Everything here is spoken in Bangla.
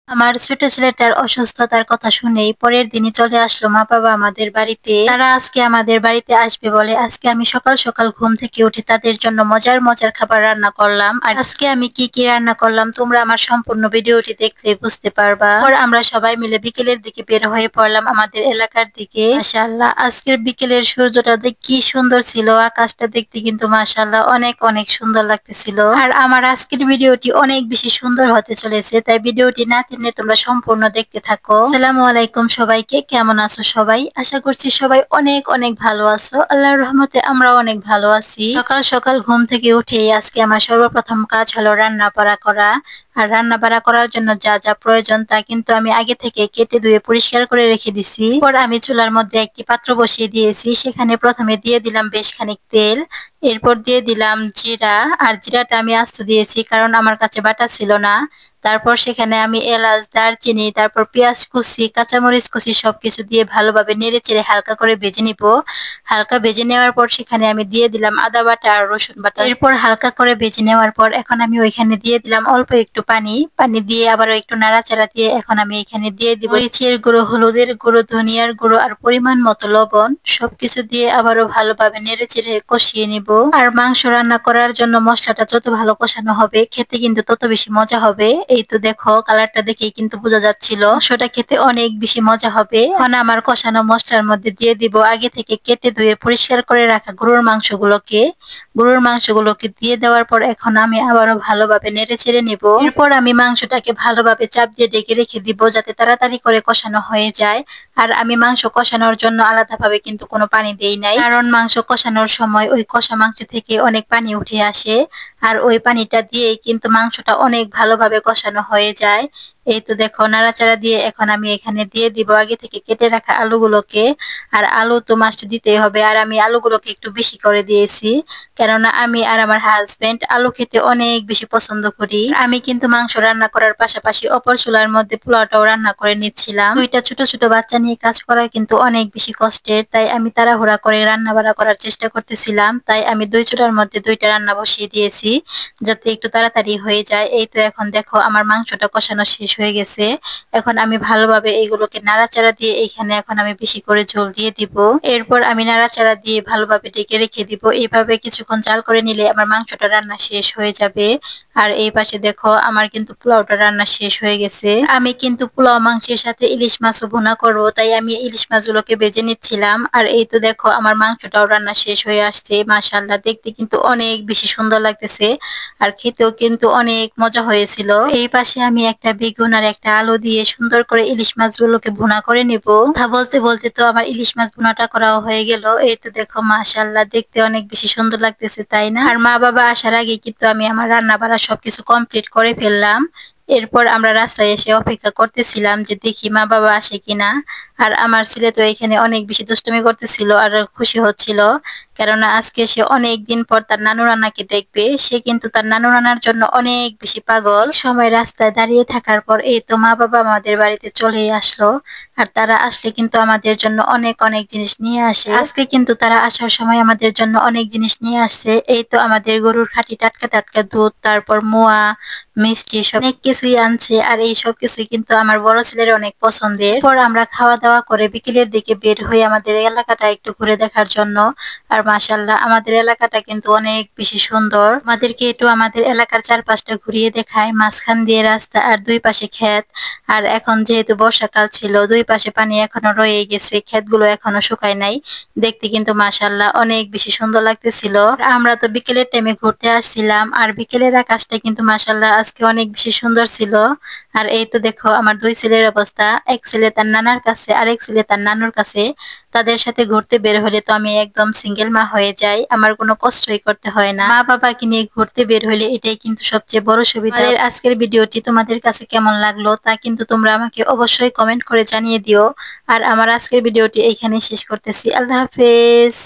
আমার ছোট ছেলেটার অসুস্থতার কথা শুনেই পরের দিনই চলে আসলো মা বাবা আমাদের বাড়িতে। তারা আজকে আমাদের বাড়িতে আসবে বলে আজকে আমি সকাল সকাল ঘুম থেকে উঠে তাদের জন্য মজার মজার খাবার রান্না করলাম। আর আজকে আমি কি কি রান্না করলাম তোমরা আমার সম্পূর্ণ ভিডিওটি দেখলে বুঝতে পারবা। পর আমরা সবাই মিলে বিকেলের দিকে বের হয়ে পড়লাম আমাদের এলাকার দিকে। মাশাআল্লাহ আজকের বিকেলের সূর্যটা কি সুন্দর ছিল, আকাশটা দেখতে কিন্তু মাশাআল্লাহ অনেক অনেক সুন্দর লাগতেছিল। আর আমার আজকের ভিডিওটি অনেক বেশি সুন্দর হতে চলেছে, তাই ভিডিওটি না টেনে তোমরা সম্পূর্ণ দেখতে থাকো। আসসালামু আলাইকুম সবাইকে, কেমন আছো সবাই? আশা করছি সবাই অনেক অনেক ভালো আছো। আল্লাহর রহমতে আমরা অনেক ভালো আছি। সকাল সকাল ঘুম থেকে উঠেই আজকে আমার সর্বপ্রথম কাজ হলো রান্না বাড়া করা। আর রান্না বাড়া করার জন্য যা যা প্রয়োজন তা কিন্তু আমি আগে থেকে কেটে ধুয়ে পরিষ্কার করে রেখে দিছি। পর আমি চুলার মধ্যে একটি পাত্র বসিয়ে দিয়েছি, সেখানে প্রথমে দিয়ে দিলাম বেশ খানিক তেল। এরপর দিয়ে দিলাম জিরা। আর জিরাটা আমি আস্ত দিয়েছি কারণ আমার কাছে বাটা ছিল না। তারপর সেখানে আমি এলাচ, দারচিনি, তারপর পেঁয়াজ কুচি, কাঁচামরিচ কুচি সবকিছু দিয়ে ভালোভাবে নেড়ে চেড়ে হালকা করে ভেজে নিব। হালকা ভেজে নেওয়ার পর সেখানে আমি দিয়ে দিলাম আদা বাটা আর রসুন বাটা। এরপর হালকা করে ভেজে নেওয়ার পর এখন আমি ওইখানে দিয়ে দিলাম অল্প একটু পানি। পানি দিয়ে আবার একটু নাড়াচাড়া দিয়ে এখন আমি এখানে দিয়ে দিব মরিচের গুঁড়ো, হলুদের গুঁড়ো, ধনিয়ার গুঁড়ো আর পরিমাণ মতো লবণ। সবকিছু দিয়ে আবারও ভালোভাবে নেড়ে চেড়ে কষিয়ে নিব। আর মাংস রান্না করার জন্য মশলাটা যত ভালো কষানো হবে খেতে কিন্তু তত বেশি মজা হবে। এই তো দেখো কালারটা দেখেই কিন্তু বোঝা যাচ্ছিল মাংসটা খেতে অনেক বেশি মজা হবে। এখন আমার কষানো মশলার মধ্যে দিয়ে দিব আগে থেকে কেটে ধুয়ে পরিষ্কার করে রাখা গরুর মাংসগুলোকে দিয়ে দেওয়ার পর এখন আমি আবারও ভালোভাবে নেড়ে চেড়ে নিব। এরপর আমি মাংসটাকে ভালোভাবে চাপ দিয়ে ঢেকে রেখে দিব যাতে তাড়াতাড়ি করে কষানো হয়ে যায়। আর আমি মাংস কষানোর জন্য আলাদাভাবে কিন্তু কোনো পানি দেই নাই, কারণ মাংস কষানোর সময় ওই কষা মাংস থেকে অনেক পানি উঠে আসে। আর ওই পানিটা দিয়েই কিন্তু মাংসটা অনেক ভালোভাবে কষানো হয়ে যায়। এই তো দেখো নাড়াচাড়া দিয়ে এখন আমি এখানে দিয়ে দিব আগে থেকে কেটে রাখা আলুগুলোকে। আর আলু তো মাস্ট দিতেই হবে, আর আমি আলুগুলোকে একটু বেশি করে দিয়েছি কেননা আমি আর আমার হাজবেন্ড আলু খেতে অনেক বেশি পছন্দ করি। আমি কিন্তু মাংস রান্না করার পাশাপাশি অপর চুলার মধ্যে পোলাওটাও রান্না করে নিচ্ছিলাম। দুইটা ছোট ছোট বাচ্চা নিয়ে কাজ করা কিন্তু অনেক বেশি কষ্টের, তাই আমি তাড়াহুড়া করে রান্না বাড়া করার চেষ্টা করতেছিলাম। তাই আমি দুই চুলার মধ্যে দুইটা রান্না বসিয়ে দিয়েছি যাতে একটু তাড়াতাড়ি হয়ে যায়। এই তো এখন দেখো আমার মাংসটা কষানো শেষ হয়ে গেছে। এখন আমি ভালোভাবে এইগুলোকে নাড়াচাড়া দিয়ে এইখানে এখন আমি বেশি করে ঝোল দিয়ে দিব। এরপর আমি নাড়াচাড়া দিয়ে ভালোভাবে ঢেকে রেখে দিব। এইভাবে কিছুক্ষণ জাল করে নিলে আমার মাংসটা রান্না শেষ হয়ে যাবে। আর এই পাশে দেখো আমার কিন্তু পোলাওটা রান্না শেষ হয়ে গেছে। আমি কিন্তু পোলাও মাংসের সাথে ইলিশ মাছও ভুনা করবো, তাই আমি ইলিশ মাছগুলোকে ভেজে নিচ্ছিলাম। আর এই তো দেখো আমার মাংসটাও রান্না শেষ হয়ে আসছে। মাশাআল্লাহ দেখতে কিন্তু অনেক বেশি সুন্দর লাগতেছে আর খেতেও কিন্তু অনেক মজা হয়েছিল। এই পাশে আমি একটা বেগুন আর একটা আলু দিয়ে সুন্দর করে ইলিশ মাছগুলোকে ভুনা করে নিব। কথা বলতে বলতে তো আমার ইলিশ মাছ ভুনাটা করাও হয়ে গেল। এই তো দেখো মাশাআল্লাহ দেখতে অনেক বেশি সুন্দর লাগতেছে, তাই না? আর মা বাবা আসার আগে কিন্তু আমি আমার রান্না বাড়া সবকিছু কমপ্লিট করে ফেললাম। এরপর আমরা রাস্তায় এসে অপেক্ষা করতেছিলাম যে দেখি মা বাবা আসে কিনা। আর আমার ছেলে তো এখানে অনেক বেশি দুষ্টুমি করতেছিল আর খুশি হচ্ছিল, কেননা আজকে সে অনেক দিন পর তার নানু রান্নাকে দেখবে। সে কিন্তু তার নানু রান্নার জন্য অনেক বেশি পাগল। সময় রাস্তায় দাঁড়িয়ে থাকার পর এই তো মা বাবা আমাদের বাড়িতে চলেই আসলো। আর তারা আসলে কিন্তু আমাদের জন্য অনেক অনেক জিনিস নিয়ে আসে। আজকে কিন্তু তারা আসার সময় আমাদের জন্য অনেক জিনিস নিয়ে আসছে। এই তো আমাদের গরুর খাঁটি টাটকা টাটকা দুধ, তারপর মোয়া, মিষ্টি সব অনেক কিছুই আনছে। আর এই সব কিছুই কিন্তু আমার বড় ছেলের অনেক পছন্দের। পর আমরা খাওয়া দাওয়া করে বিকেলের দিকে বের হই আমাদের এলাকাটা একটু ঘুরে দেখার জন্য। আর মাশাআল্লাহ আমাদের এলাকাটা কিন্তু অনেক বেশি সুন্দর। আমাদেরকে একটু আমাদের এলাকার চারপাশটা ঘুরিয়ে দেখায়। মাঝখান দিয়ে রাস্তা আর দুই পাশে ক্ষেত। আর এখন যেহেতু বর্ষাকাল ছিল দুই পাশে পানি এখনো রয়ে গেছে, ক্ষেতগুলো এখনো শুকায় নাই। দেখতে কিন্তু মাশাআল্লাহ অনেক বেশি সুন্দর লাগতেছিল। আমরা তো বিকেলের টাইমে ঘুরতে আসছিলাম আর বিকেলের আকাশটা কিন্তু মাশাআল্লাহ আজকে অনেক বেশি সুন্দর ছিল। আর এই তো দেখো আমার দুই ছেলের অবস্থা, এক ছেলে তার নানার কাছে আরেক ছেলে তার নানুর কাছে। তাদের সাথে ঘুরতে বের হলে তো আমি একদম সিঙ্গেল মা হয়ে যাই, আমার কোনো কষ্টই করতে হয় না। মা বাবাকে নিয়ে ঘুরতে বের হলে এটাই কিন্তু সবচেয়ে বড় সুবিধা। আজকের ভিডিওটি তোমাদের কাছে কেমন লাগলো তা কিন্তু তোমরা আমাকে অবশ্যই কমেন্ট করে জানিয়ে দিও। আর আমার আজকের ভিডিওটি এইখানে শেষ করতেছি। আল্লাহ হাফেজ।